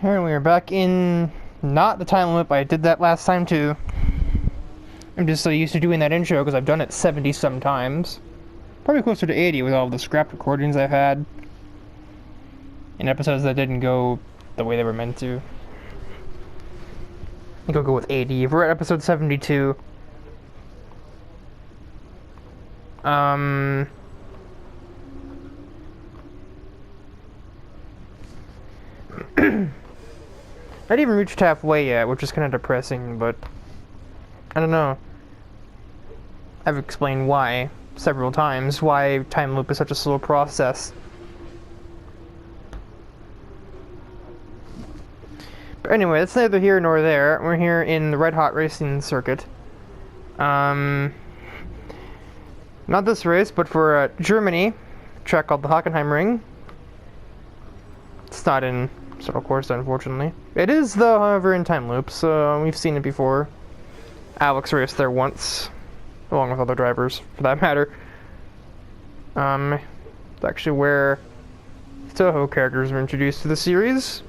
Here we are back in not the time limit, but I did that last time too. I'm just so used to doing that intro because I've done it 70 some times. Probably closer to 80 with all the scrapped recordings I've had. In episodes that didn't go the way they were meant to. I think I'll go with 80. We're at episode 72. Not even reached halfway yet, which is kind of depressing, but I don't know. I've explained why several times, why time loop is such a slow process. But anyway, that's neither here nor there. We're here in the Red Hot Racing circuit. Not this race, but for Germany, a track called the Hockenheimring. It's not in Circle Course, unfortunately. It is, though, however, in time loop, so we've seen it before. Alex raced there once, along with other drivers, for that matter. It's actually where Toho characters were introduced to the series.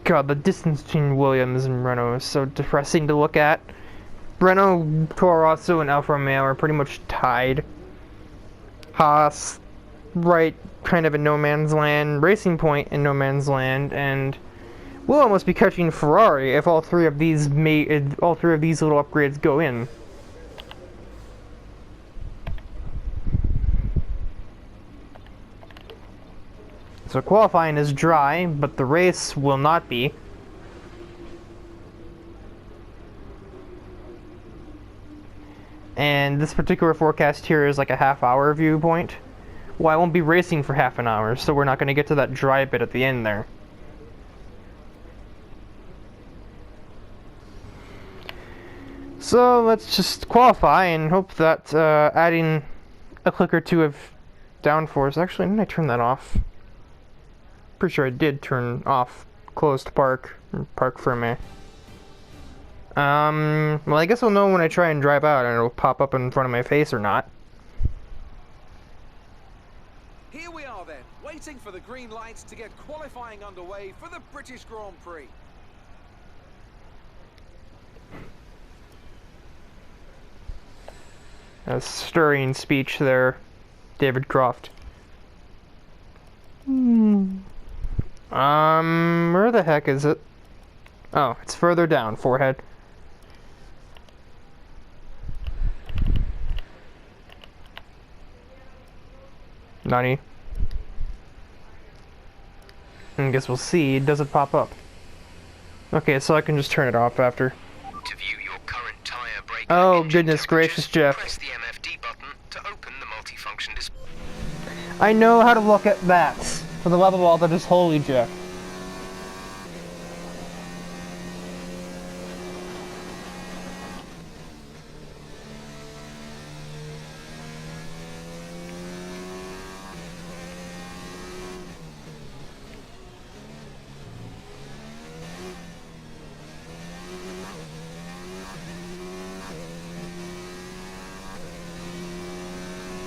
God, the distance between Williams and Renault is so depressing to look at. Renault, Toro Rosso, and Alfa Romeo are pretty much tied. Haas, right, kind of in no man's land. Racing Point in no man's land, and we'll almost be catching Ferrari if all three of these little upgrades go in. So qualifying is dry, but the race will not be. And this particular forecast here is like a half-hour viewpoint. Well, I won't be racing for half an hour, so we're not going to get to that dry bit at the end there. So let's just qualify and hope that adding a click or two of downforce... Actually, didn't I turn that off? Pretty sure I did turn off closed park, or park for me. Well, I guess I'll know when I try and drive out and it'll pop up in front of my face or not. Here we are then, waiting for the green lights to get qualifying underway for the British Grand Prix. A stirring speech there, David Croft. Where the heck is it? Oh, it's further down, forehead. Nani? I guess we'll see. Does it pop up? Okay, so I can just turn it off after. To view your current tire brake. Oh, goodness gracious, Jeff. Press the MFD button to open the multifunction display. I know how to look at that. For the love of all that is holy, Jeff.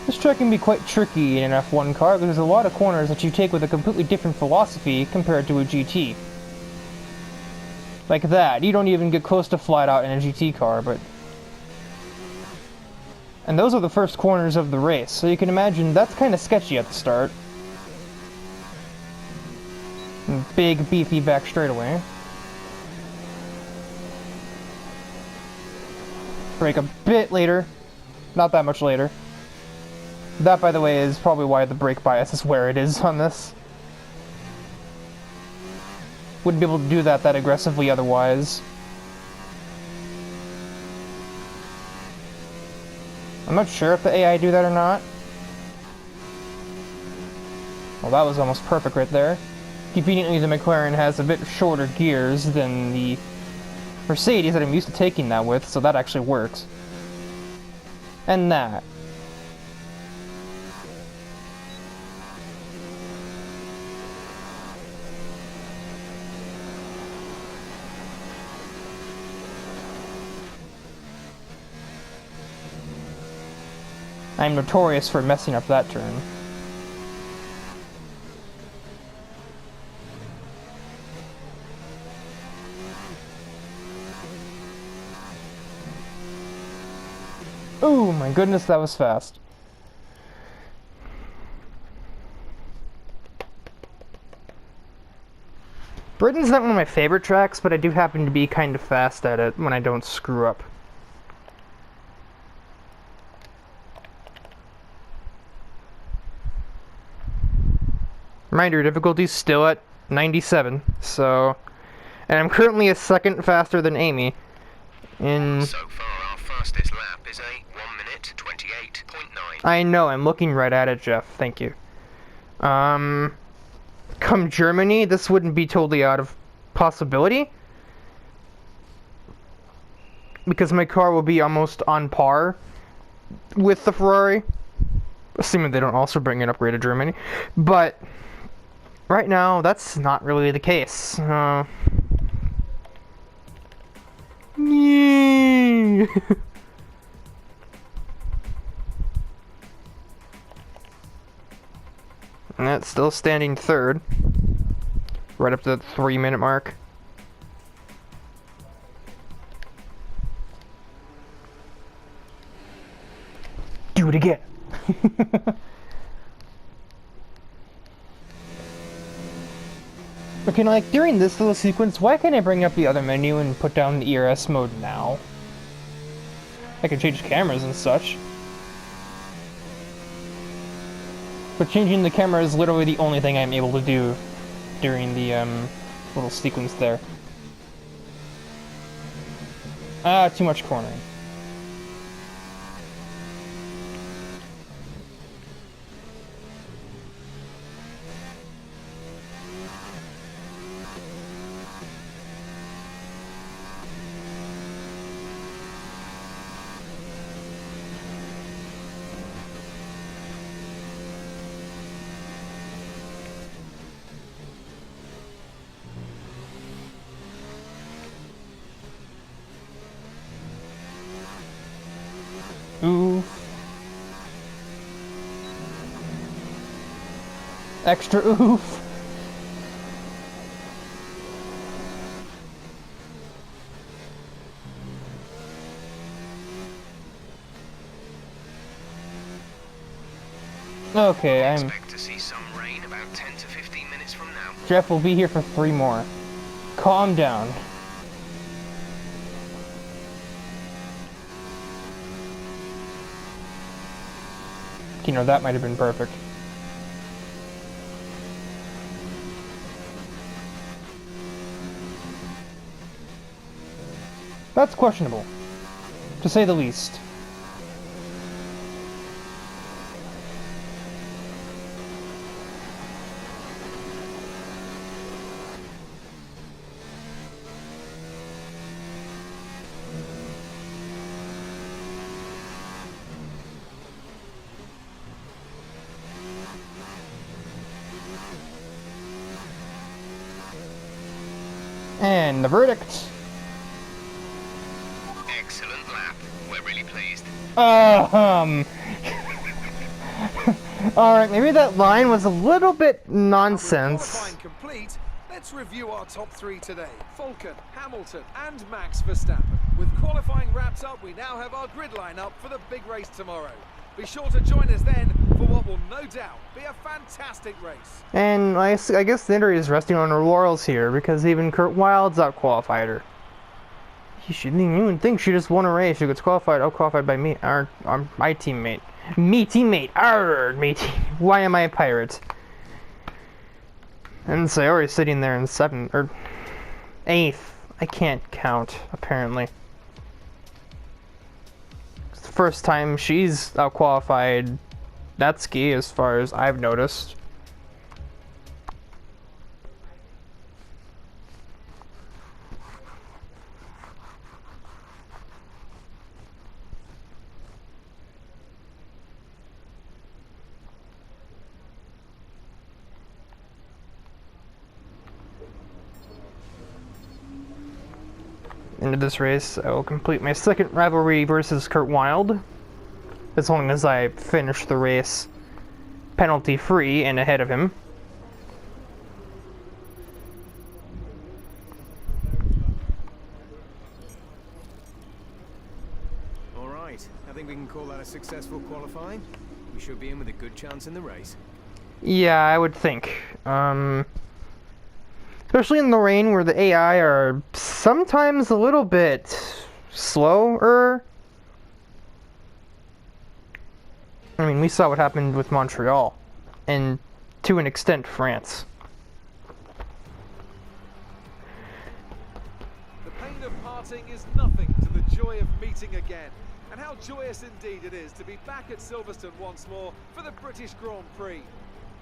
This track can be quite tricky in an F1 car because there's a lot of corners that you take with a completely different philosophy compared to a GT. Like that. You don't even get close to flat out in a GT car, but... And those are the first corners of the race, so you can imagine that's kind of sketchy at the start. Big, beefy back straightaway. Brake a bit later. Not that much later. That, by the way, is probably why the brake bias is where it is on this. Wouldn't be able to do that aggressively otherwise. I'm not sure if the AI do that or not. Well, that was almost perfect right there. Conveniently, the McLaren has a bit shorter gears than the Mercedes that I'm used to taking that with, so that actually works. And that. I'm notorious for messing up that turn. Oh my goodness, that was fast. Britain's not one of my favorite tracks, but I do happen to be kind of fast at it when I don't screw up. Reminder, difficulty's still at 97, so... And I'm currently a second faster than Amy. So far, our fastest lap is a 1 minute 28.9. I know, I'm looking right at it, Jeff. Thank you. Come Germany, this wouldn't be totally out of possibility. Because my car will be almost on par with the Ferrari. Assuming they don't also bring an upgrade to Germany. But right now, that's not really the case. And that's still standing third. Right up to the 3-minute mark. Do it again. Okay, like, during this little sequence, why can't I bring up the other menu and put down the ERS mode now? I can change cameras and such. But changing the camera is literally the only thing I'm able to do during the, little sequence there. Ah, too much cornering. Oof. Extra oof. Okay, I'm... Expect to see some rain about 10 to 15 minutes from now. Jeff will be here for 3 more. Calm down. You know, that might have been perfect. That's questionable, to say the least. And the verdict. Excellent lap. We're really pleased. Alright, maybe that line was a little bit nonsense. Qualifying complete. Let's review our top 3 today. Falcon, Hamilton, and Max Verstappen. With qualifying wrapped up, we now have our grid lineup for the big race tomorrow. Be sure to join us then for what will no doubt be a fantastic race. And I guess the Inter is resting on her laurels here because even Kurt Wild's out-qualified her. She didn't even think she just won a race. She gets out-qualified by me, my teammate. Me teammate, me team. Why am I a pirate? And Sayori's sitting there in 7th, or 8th. I can't count, apparently. It's the first time she's out-qualified Natsuki, as far as I've noticed. Into this race, I will complete my second rivalry versus Kurt Wild, as long as I finish the race penalty-free and ahead of him. All right, I think we can call successful qualifying, we should be in with a good chance in the race. Yeah, I would think. Especially in the rain where the AI are sometimes a little bit slower. I mean, we saw what happened with Montreal, and to an extent, France. The pain of parting is nothing to the joy of meeting again. And how joyous indeed it is to be back at Silverstone once more for the British Grand Prix.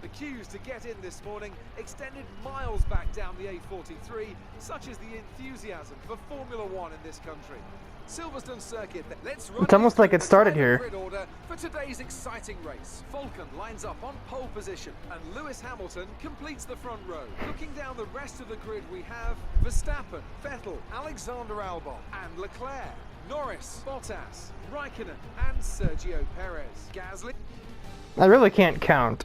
The queues to get in this morning extended miles back down the A43, such is the enthusiasm for Formula One in this country. Silverstone circuit, let's run. It's almost like it started here. Grid order for today's exciting race. Falcon lines up on pole position, and Lewis Hamilton completes the front row. Looking down the rest of the grid, we have Verstappen, Vettel, Alexander Albon, and Leclerc, Norris, Bottas, Raikkonen, and Sergio Perez. Gasly. I really can't count.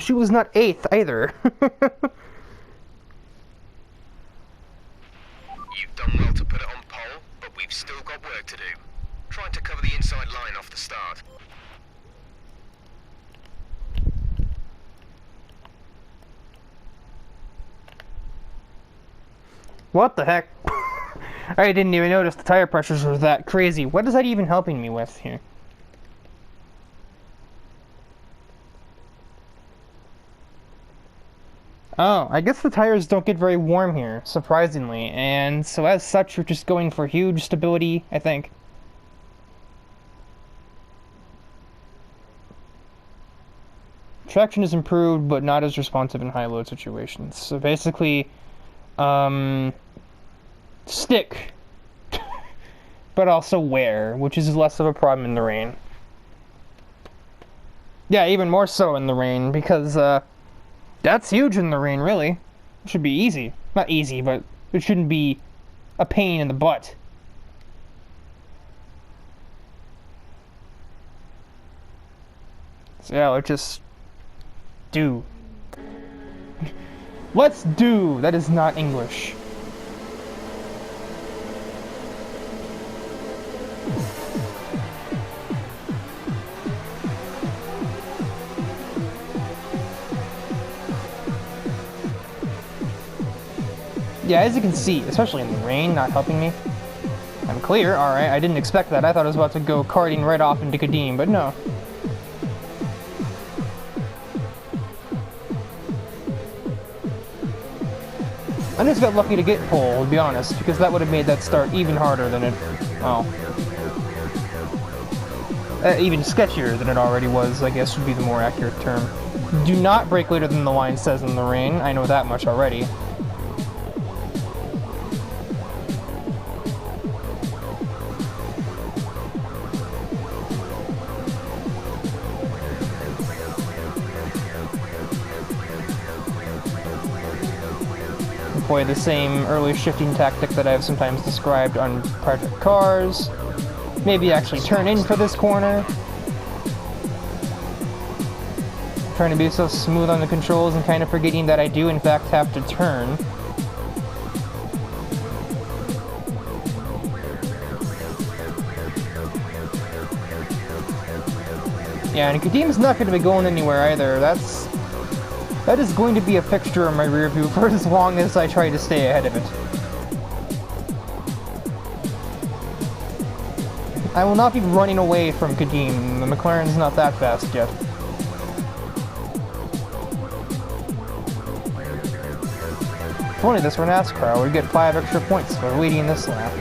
She was not 8th either. You've done well to put it on pole, but we've still got work to do. Trying to cover the inside line off the start. What the heck? I didn't even notice the tire pressures were that crazy. What is that even helping me with here? Oh, I guess the tires don't get very warm here, surprisingly, and so as such, you're just going for huge stability, I think. Traction is improved, but not as responsive in high load situations. So basically, stick, but also wear, which is less of a problem in the rain. Yeah, even more so in the rain, because, that's huge in the rain, really. It should be easy. Not easy, but it shouldn't be a pain in the butt. So yeah, let's just do. Let's do! That is not English. Yeah, as you can see, especially in the rain, not helping me. I'm clear, alright, I didn't expect that. I thought I was about to go karting right off into Kadim, but no. I just got lucky to get pole, to be honest, because that would have made that start even harder than it, well, even sketchier than it already was, I guess would be the more accurate term. Do not brake later than the line says in the rain, I know that much already. Employ the same early shifting tactic that I've sometimes described on project cars. Maybe actually turn in for this corner. Trying to be so smooth on the controls and kind of forgetting that I do in fact have to turn. Yeah, and Kadim's not going to be going anywhere either. That is going to be a fixture in my rear view for as long as I try to stay ahead of it. I will not be running away from Kadim. The McLaren's not that fast yet. If only this were NASCAR, I would get 5 extra points for leading this lap.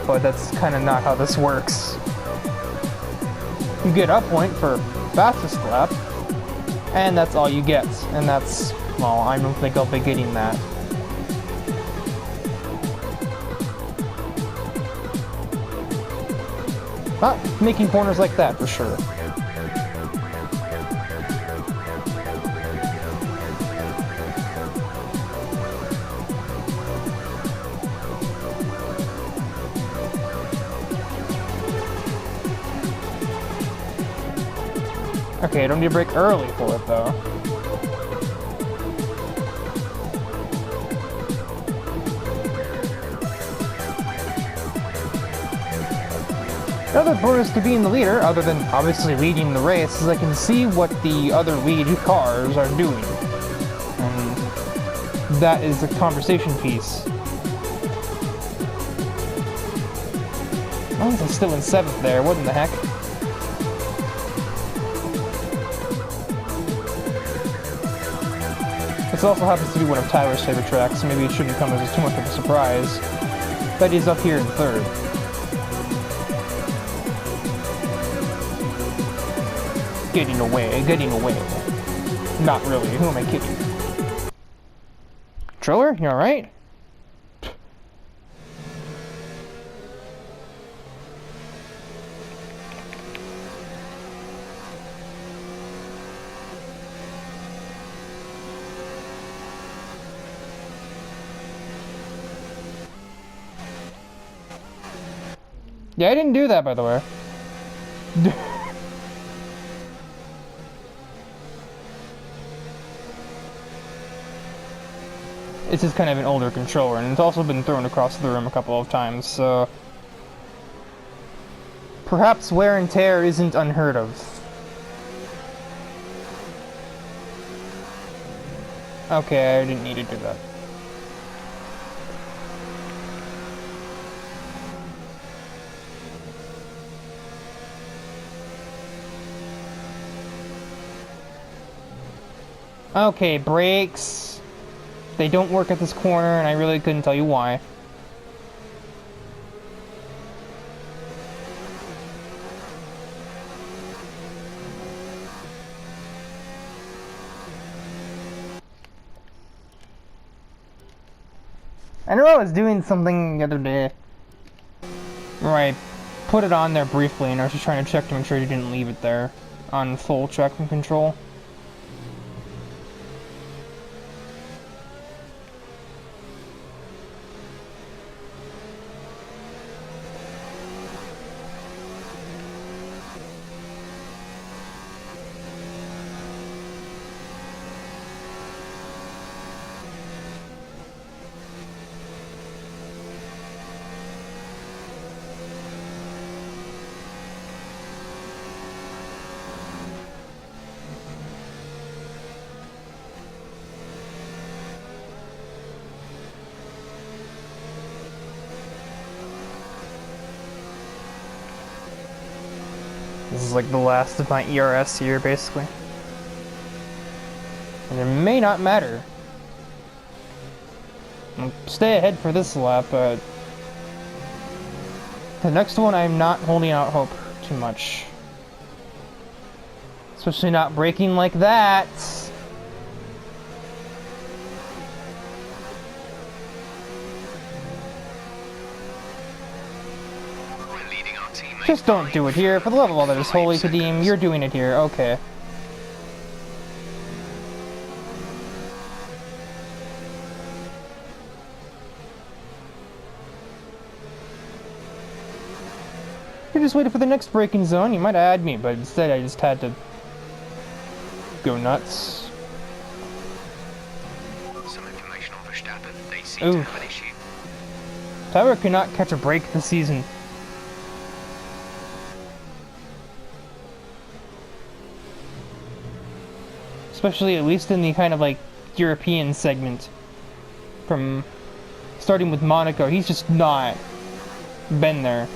But that's kind of not how this works. You get a point for fastest lap, and that's all you get. And that's, well, I don't think I'll be getting that. Not making corners like that, for sure. Okay, I don't need to brake early for it, though. Another bonus to being the leader, other than obviously leading the race, is I can see what the other lead cars are doing. And that is a conversation piece. Oh, I'm still in 7th there, what in the heck? This also happens to be one of Tyler's favorite tracks, so maybe it shouldn't come as too much of a surprise. But he's up here in 3rd. Getting away, getting away. Not really, who am I kidding? Controller, you alright? Yeah, I didn't do that, by the way. It's just kind of an older controller, and it's also been thrown across the room a couple of times, so... perhaps wear and tear isn't unheard of. Okay, I didn't need to do that. Okay, brakes. They don't work at this corner, and I really couldn't tell you why. I know I was doing something the other day where I put it on there briefly, and I was just trying to check to make sure you didn't leave it there on full traction control. This is like the last of my ERS here, basically. And it may not matter. I'll stay ahead for this lap, but... the next one I'm not holding out hope too much. Especially not braking like that! Just don't do it here. For the love of all that is holy, Kadeem, you're doing it here. Okay. You just waited for the next braking zone. You might add me, but instead I just had to go nuts. Some information on Verstappen. They seem to have an issue. Tyler could not catch a break this season. Especially at least in the kind of like European segment. From starting with Monaco, he's just not been there.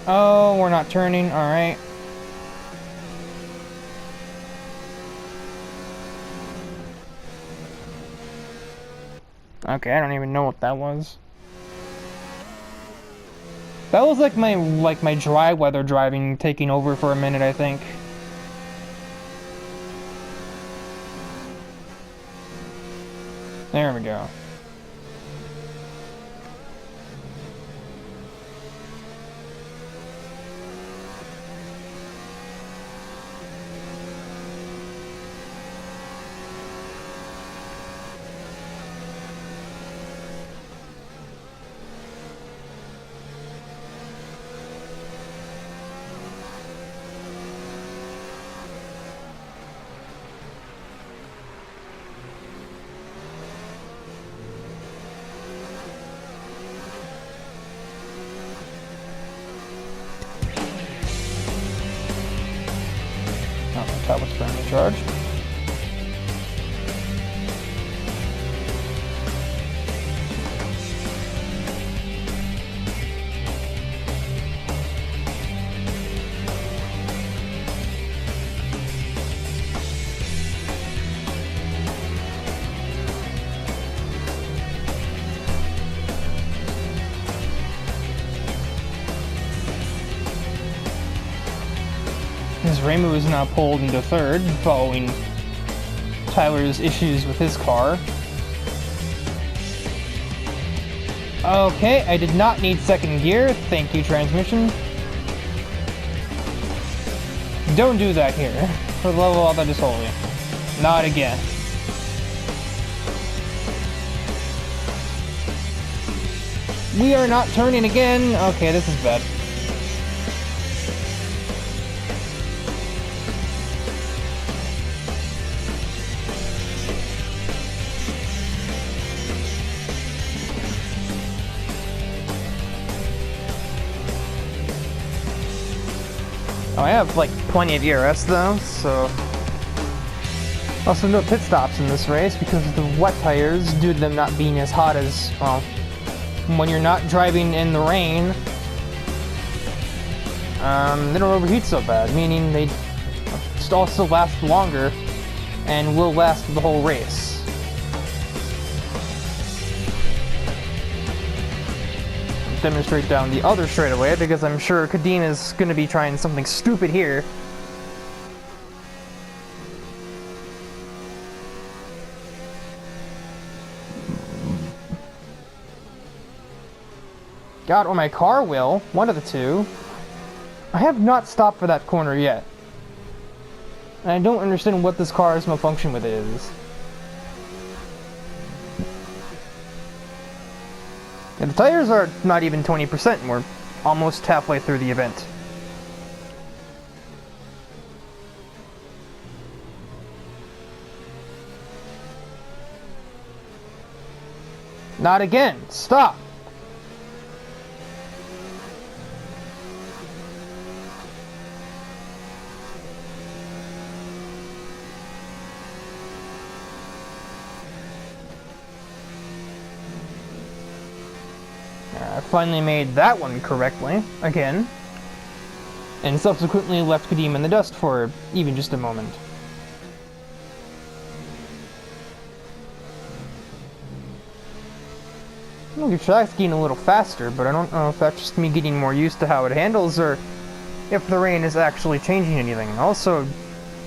Oh, we're not turning, alright. Okay, I don't even know what that was. That was like my dry weather driving taking over for a minute, I think. There we go. Currently charged. As Ramu is now pulled into third, following Tyler's issues with his car. Okay, I did not need second gear. Thank you, transmission. Don't do that here. For the love of all that is holy. Not again. We are not turning again. Okay, this is bad. Oh, I have like plenty of ERS though, so also no pit stops in this race because of the wet tires due to them not being as hot as, well, when you're not driving in the rain, they don't overheat so bad, meaning they also last longer and will last the whole race. Demonstrate down the other straightaway because I'm sure Kadim is going to be trying something stupid here. God, or my car will. One of the two. I have not stopped for that corner yet. And I don't understand what this car's malfunction with it is. And the tires are not even 20%, and we're almost halfway through the event. Not again! Stop! I finally made that one correctly, again, and subsequently left Kadim in the dust for even just a moment. I think your track's getting a little faster, but I don't know if that's just me getting more used to how it handles, or if the rain is actually changing anything. Also,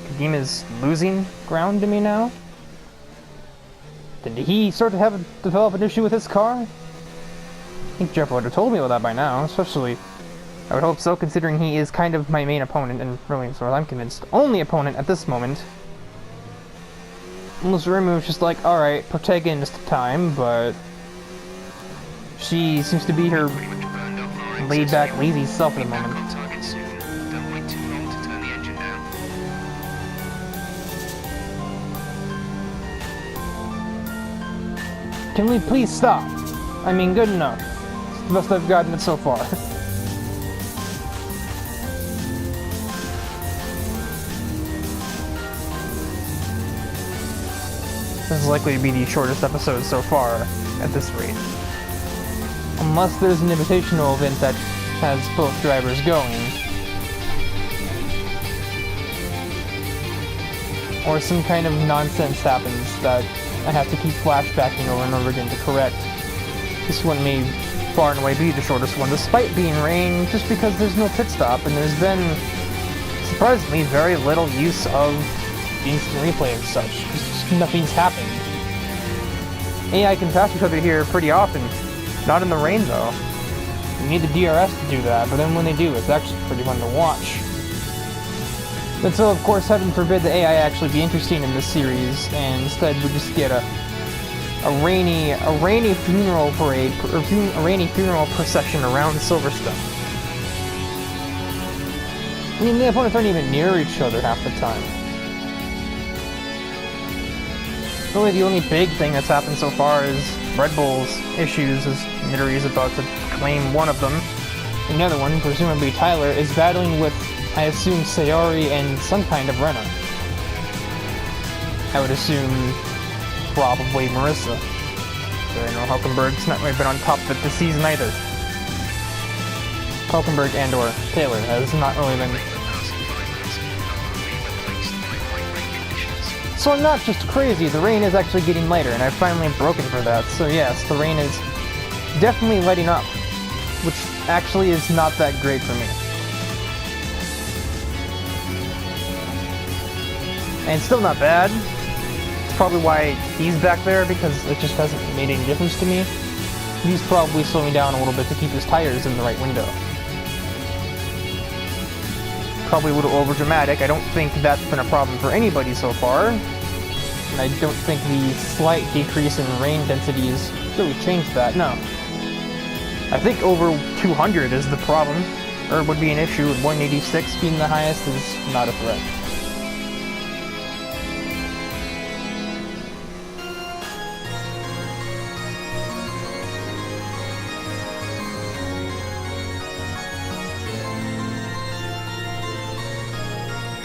Kadim is losing ground to me now. Did he start to develop an issue with his car? I think Jeff would have told me about that by now, especially, I would hope so, considering he is kind of my main opponent, and really, as far as I'm convinced, only opponent at this moment. Unless Rimu's just like, alright, protagonist time, but she seems to be her laid-back, lazy self at the moment. Can we please stop? I mean, good enough. It's the best I've gotten it so far. This is likely to be the shortest episode so far at this rate. Unless there's an invitational event that has both drivers going. Or some kind of nonsense happens that I have to keep flashbacking over and over again to correct. This one may far and away be the shortest one, despite being rain, just because there's no pit stop, and there's been, surprisingly, very little use of instant replay and such. Just nothing's happened. AI can fast recover here pretty often. Not in the rain, though. You need the DRS to do that, but then when they do, it's actually pretty fun to watch. But so, of course, heaven forbid the AI actually be interesting in this series, and instead we just get a rainy funeral parade, or a rainy funeral procession around Silverstone. I mean, the opponents aren't even near each other half the time. Really, the only big thing that's happened so far is Red Bull's issues, as Midori is about to claim one of them. And the other one, presumably Tyler, is battling with, I assume, Sayori and some kind of Renault. I would assume probably Marissa. But I know Hulkenberg's not really been on top of it this season either. Hulkenberg and or Taylor has not really been. So I'm not just crazy, the rain is actually getting lighter, and I've finally broken for that. So yes, the rain is definitely letting up, which actually is not that great for me. And it's still not bad. It's probably why he's back there, because it just hasn't made any difference to me. He's probably slowing down a little bit to keep his tires in the right window. Probably a little over dramatic. I don't think that's been a problem for anybody so far. And I don't think the slight decrease in rain density has really changed that, no. I think over 200 is the problem, or would be an issue, with 186 being the highest is not a threat.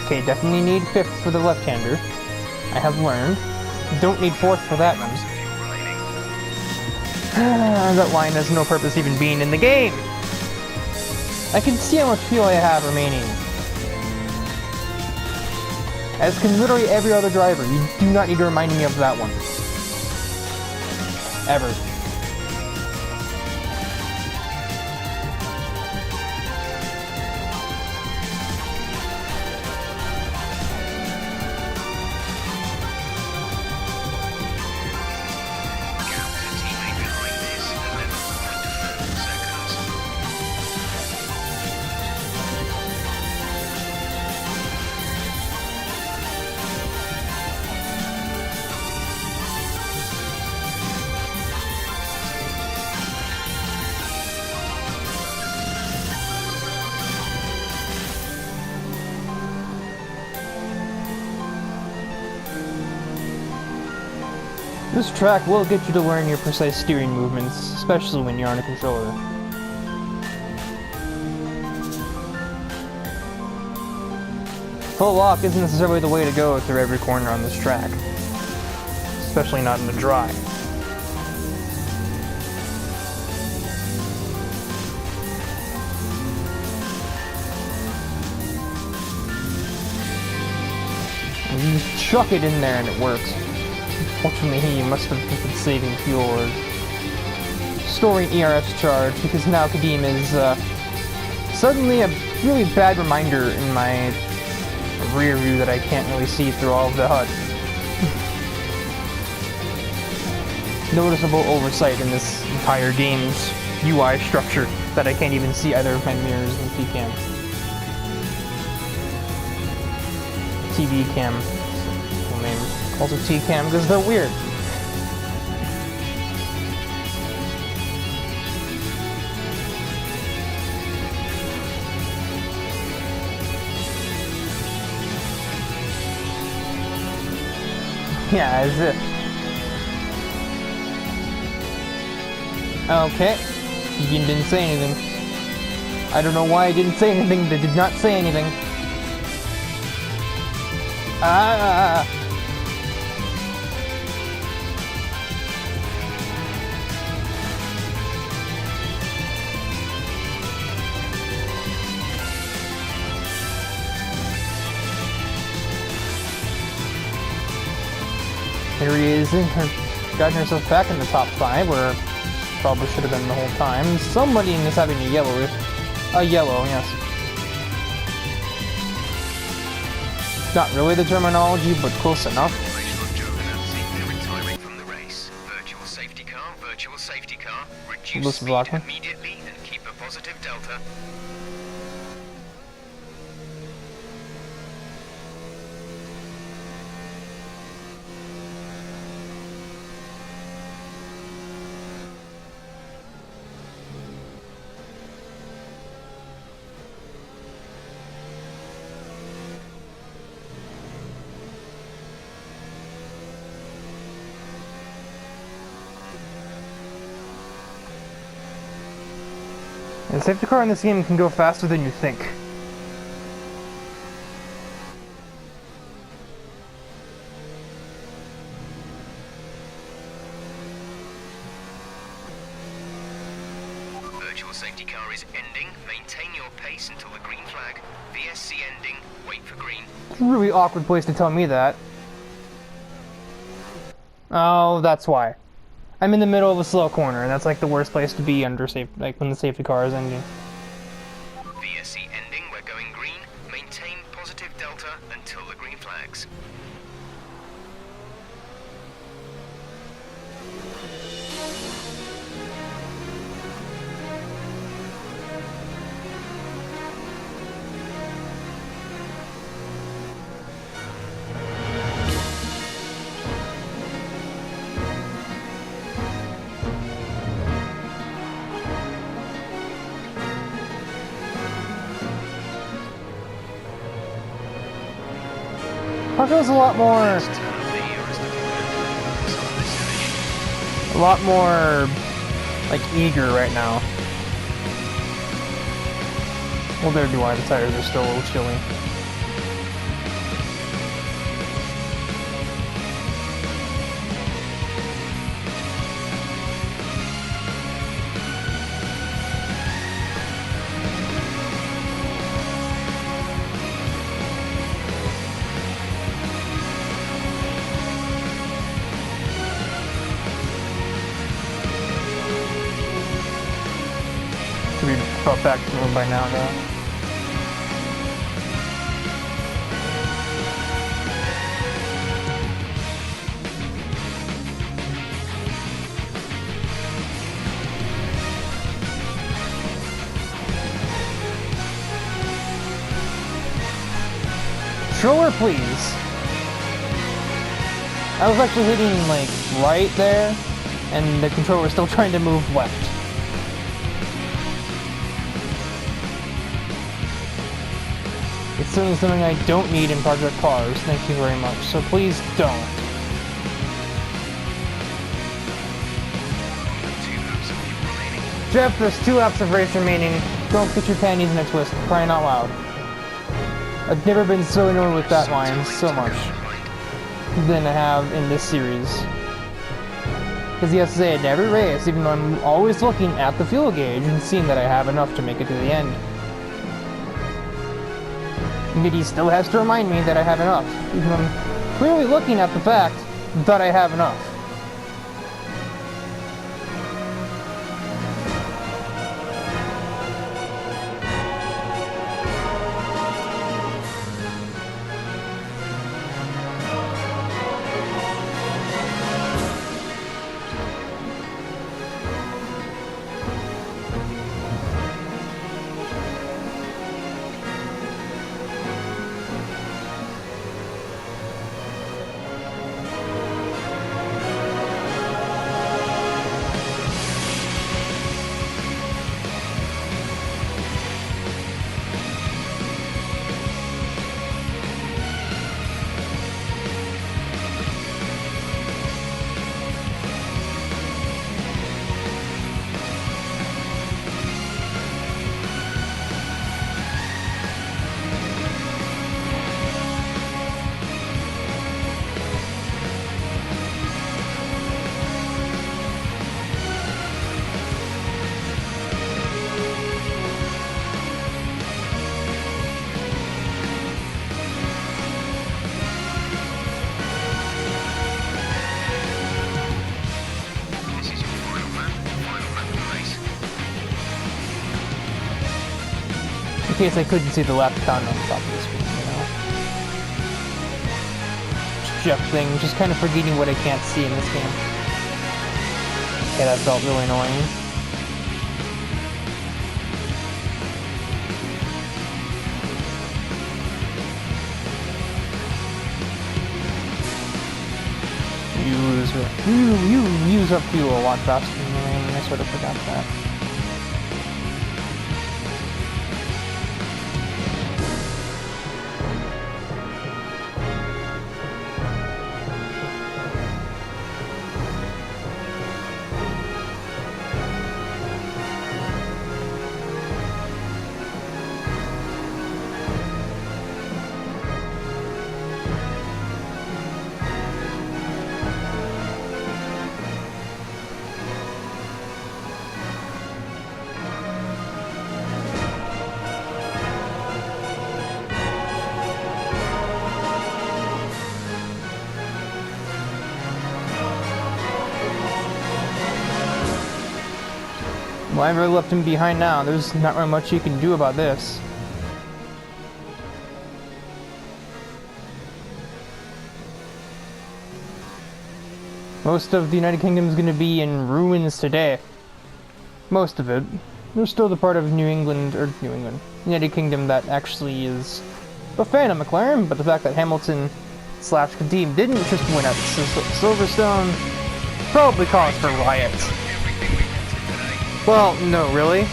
Okay, definitely need 5th for the left-hander. I have learned. Don't need 4th for that one. That line has no purpose even being in the game! I can see how much fuel I have remaining. As can literally every other driver, you do not need to remind me of that one. Ever. This track will get you to learn your precise steering movements, especially when you're on a controller. Full lock isn't necessarily the way to go through every corner on this track, especially not in the dry. And you just chuck it in there and it works. Fortunately, he must have been saving fuel or storing ERS charge, because now Kadim is suddenly a really bad reminder in my rear view that I can't really see through all of the HUD. Noticeable oversight in this entire game's UI structure that I can't even see either of my mirrors and T-cam. TV cam. Full name. Also T-cam because they're weird. Yeah, as if. Okay. He didn't say anything. I don't know why I didn't say anything. They did not say anything. Ah. Here he is, gotten herself back in the top 5, where probably should have been the whole time. Somebody is having a yellow, yes. Not really the terminology, but close enough. Reduce speed immediately and keep a positive delta. The safety car in this game can go faster than you think. safety car is ending. Maintain your pace until the green flag. VSC ending. Wait for green. It's a really awkward place to tell me that. Oh, that's why. I'm in the middle of a slow corner, and that's like the worst place to be under like when the safety car is ending. VSC ending. We're going green. Maintain positive delta until the green flags. Parko's a lot more, like, eager right now. Well, there do I. The tires are still a little chilly. Should be brought back to them by now, though. Controller, please. I was actually hitting, like, right there, and the controller was still trying to move left. It's certainly something I don't need in Project Cars, thank you very much, so please don't. Jeff, there's 2 laps of race remaining. Don't get your panties in a twist, crying out loud. I've never been so annoyed with that line so much than I have in this series. Because he has to say it in every race, even though I'm always looking at the fuel gauge and seeing that I have enough to make it to the end. And yet he still has to remind me that I have enough, even though I'm clearly looking at the fact that I have enough. In case I couldn't see the left button on the top of the screen, you know. Jeff thing, just kind of forgetting what I can't see in this game. Okay, that felt really annoying. You use up fuel a lot faster than the rain, and I sort of forgot that. Well, I've really left him behind now. There's not really much you can do about this. Most of the United Kingdom is going to be in ruins today. Most of it. There's still the part of United Kingdom that actually is a fan of McLaren, but the fact that Hamilton / Kadim didn't just win at Silverstone probably caused for riots. Well, no, really.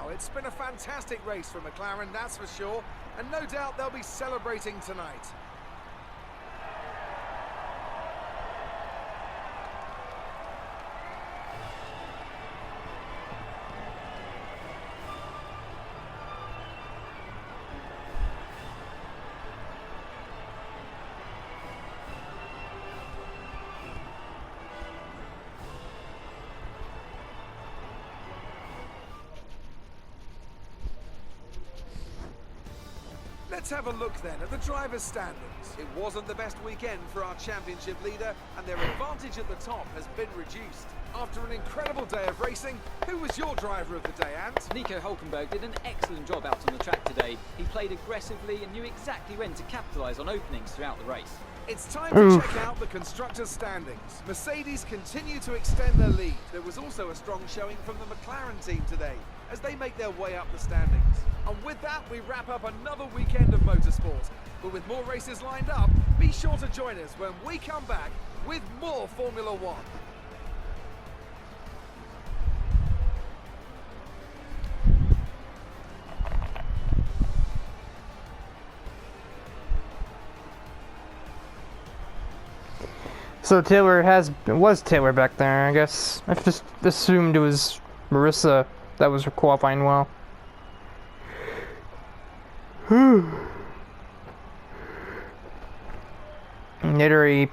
It's been a fantastic race for McLaren, that's for sure, and no doubt they'll be celebrating tonight. Let's have a look then at the driver's standings. It wasn't the best weekend for our championship leader, and their advantage at the top has been reduced. After an incredible day of racing, who was your driver of the day, Ant? Nico Hülkenberg did an excellent job out on the track today. He played aggressively and knew exactly when to capitalise on openings throughout the race. It's time to check out the constructors' standings. Mercedes continue to extend their lead. There was also a strong showing from the McLaren team today, as they make their way up the standings. And with that, we wrap up another weekend of motorsport. But with more races lined up, be sure to join us when we come back with more Formula One. So was Taylor back there, I guess. I just assumed it was Marissa that was qualifying well. Nittery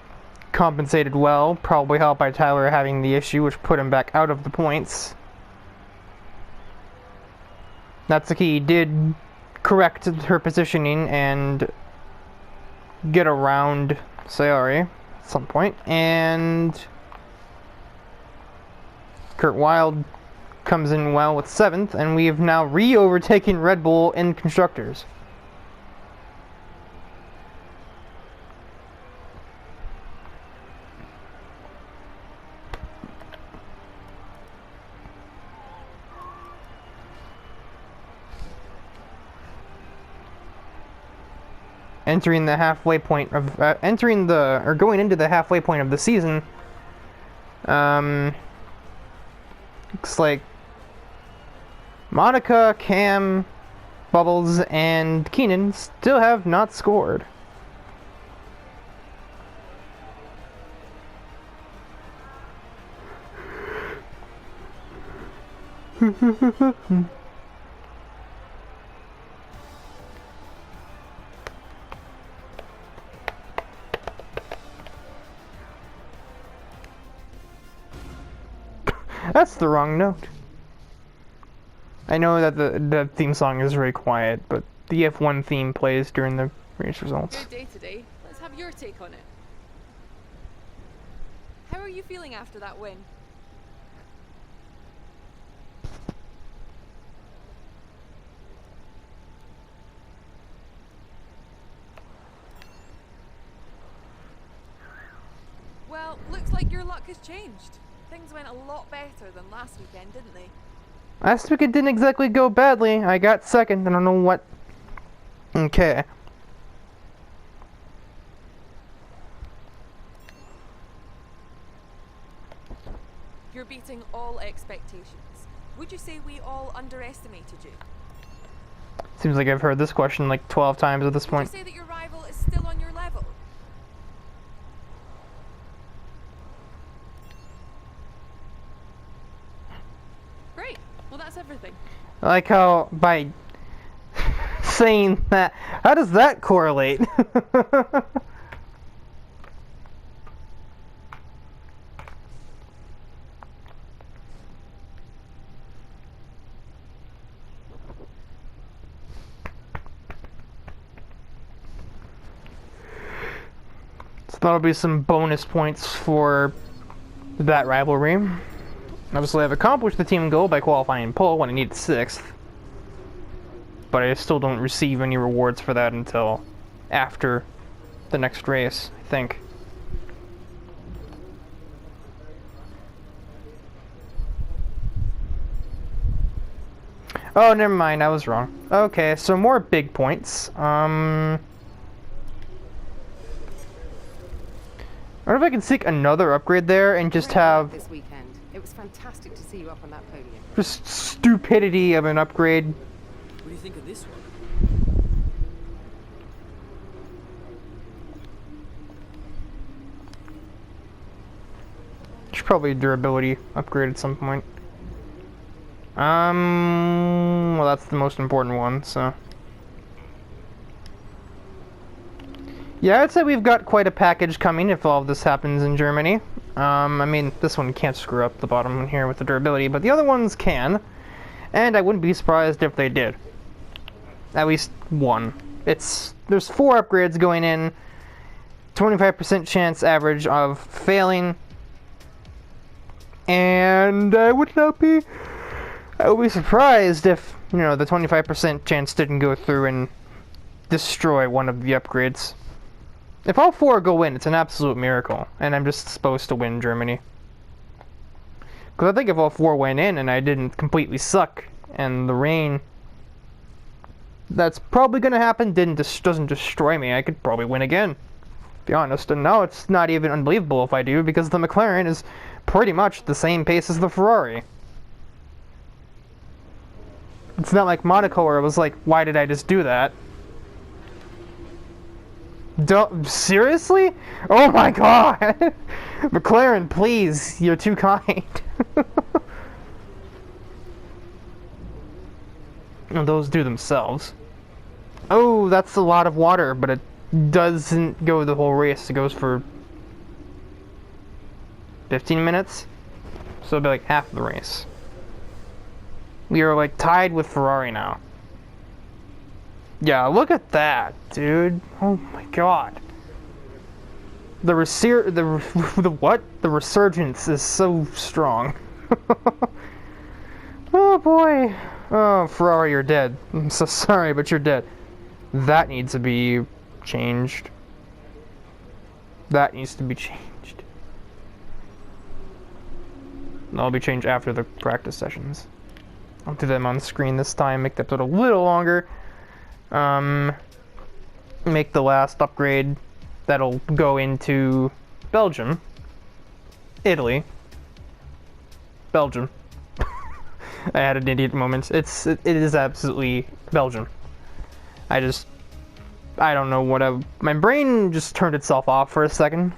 compensated well, probably helped by Tyler having the issue, which put him back out of the points. Natsuki did correct her positioning and get around Sayori at some point, and Kurt Wilde comes in well with 7th, and we have now re-overtaken Red Bull in Constructors. Entering the halfway point of going into the halfway point of the season, looks like Monica, Cam, Bubbles, and Keenan still have not scored. That's the wrong note. I know that the theme song is very quiet, but the F1 theme plays during the race results. Good day today. Let's have your take on it. How are you feeling after that win? Well, looks like your luck has changed. Things went a lot better than last weekend, didn't they? Last week it didn't exactly go badly. I got 2nd. I don't know what. Okay. You're beating all expectations. Would you say we all underestimated you? Seems like I've heard this question like 12 times at this point. Would you say that your rival is still on your level? that's everything. I like how by saying that, how does that correlate? So that'll be some bonus points for that rivalry. Obviously, I've accomplished the team goal by qualifying pole when I needed 6th. But I still don't receive any rewards for that until after the next race, I think. Oh, never mind, I was wrong. Okay, so more big points. I wonder if I can seek another upgrade there and just have this weekend. It was fantastic to see you up on that podium. just stupidity of an upgrade. What do you think of this one? Should probably a durability upgrade at some point. Well, that's the most important one, so. Yeah, I'd say we've got quite a package coming if all of this happens in Germany. I mean, this one can't screw up the bottom one here with the durability, but the other ones can. And I wouldn't be surprised if they did. At least one. There's 4 upgrades going in, 25% chance average of failing, and I would be surprised if, you know, the 25% chance didn't go through and destroy one of the upgrades. If all 4 go in, it's an absolute miracle, and I'm just supposed to win Germany. Because I think if all 4 went in and I didn't completely suck, and the rain, that's probably going to happen, doesn't destroy me, I could probably win again, to be honest. And now it's not even unbelievable if I do, because the McLaren is pretty much the same pace as the Ferrari. It's not like Monaco where it was like, why did I just do that? Seriously? Oh my god! McLaren, please, you're too kind. And those do themselves. Oh, that's a lot of water, but it doesn't go the whole race. It goes for 15 minutes. So it'll be like half the race. We are like tied with Ferrari now. Yeah, look at that, dude. Oh my god. The resurgence is so strong. Oh boy. Oh, Ferrari, you're dead. I'm so sorry, but you're dead. That needs to be changed. That needs to be changed. That'll be changed after the practice sessions. I'll do them on screen this time, make the episode a little longer. Make the last upgrade that'll go into Belgium, Italy, Belgium. I had an idiot moment. It is absolutely Belgium. I don't know what my brain just turned itself off for a second.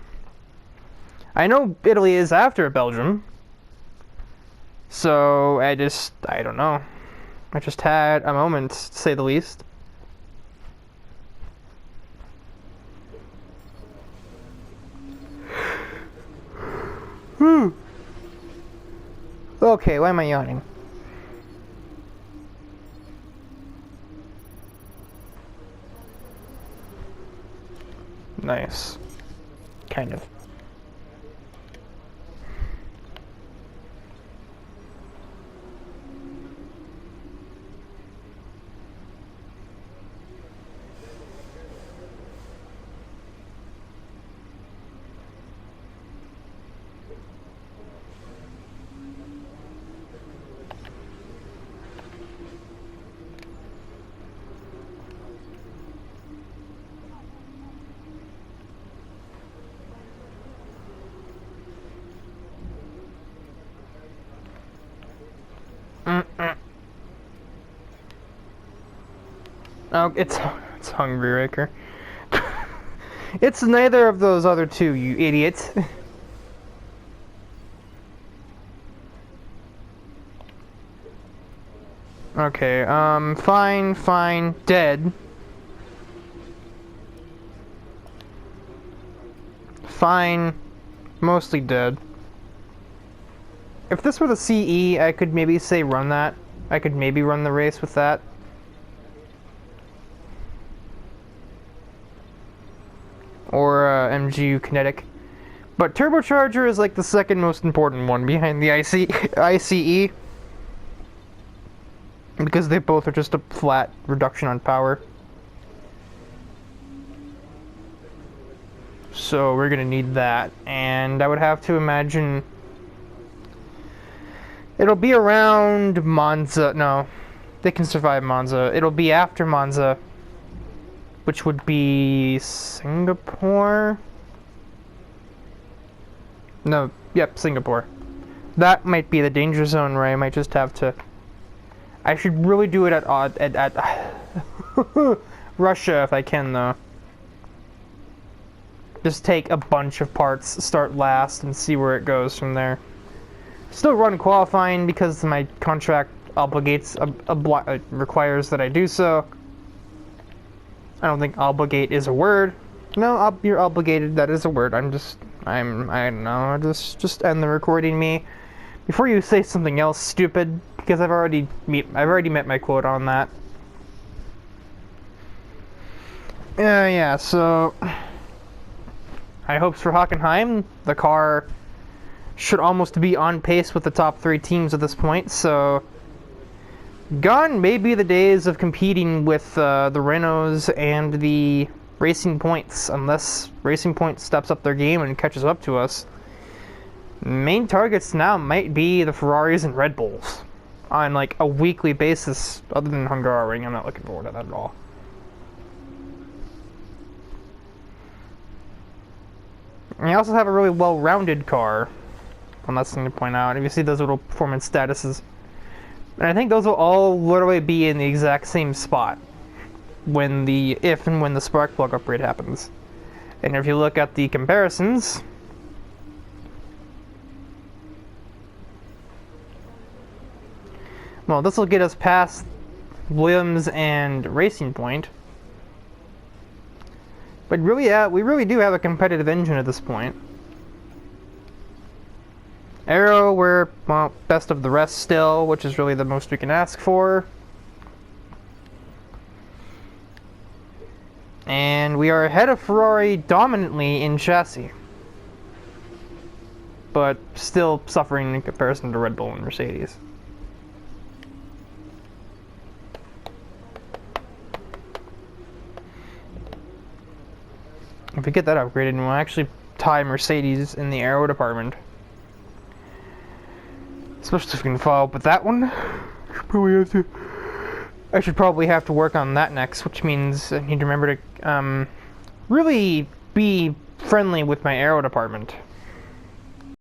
I know Italy is after Belgium. So I don't know. I just had a moment, to say the least. Okay, why am I yawning? Nice. Kind of. Oh, it's Hungry Raker. It's neither of those other two, you idiot. Okay, fine, dead. Fine, mostly dead. If this were the CE, I could maybe say run that. I could maybe run the race with that. Or MGU Kinetic. But Turbocharger is like the second most important one behind the ICE. Because they both are just a flat reduction on power. So we're gonna need that. And I would have to imagine it'll be around Monza. No, they can survive Monza. It'll be after Monza, which would be Singapore. No, yep, Singapore. That might be the danger zone where I might just have to. I should really do it at Russia if I can, though. Just take a bunch of parts, start last, and see where it goes from there. Still run qualifying because my contract obligates requires that I do so. I don't think obligate is a word. No, you're obligated. That is a word. I don't know. Just end the recording, me. Before you say something else stupid, because I've already met my quote on that. Yeah. So, high hopes for Hockenheim. The car should almost be on pace with the top 3 teams at this point. So, gone may be the days of competing with the Renaults and the Racing Points, unless Racing Point steps up their game and catches up to us. Main targets now might be the Ferraris and Red Bulls on like a weekly basis, other than Hungaroring. I'm not looking forward to that at all. And you also have a really well-rounded car. One last thing to point out. If you see those little performance statuses, and I think those will all literally be in the exact same spot when if and when the spark plug upgrade happens. And if you look at the comparisons, well, this will get us past Williams and Racing Point. But really, we really do have a competitive engine at this point. Aero, we're, well, best of the rest still, which is really the most we can ask for. And we are ahead of Ferrari dominantly in chassis, but still suffering in comparison to Red Bull and Mercedes. If we get that upgraded, we'll actually tie Mercedes in the aero department. Especially if we can follow up with that one. I should probably have to work on that next, which means I need to remember to really be friendly with my aero department.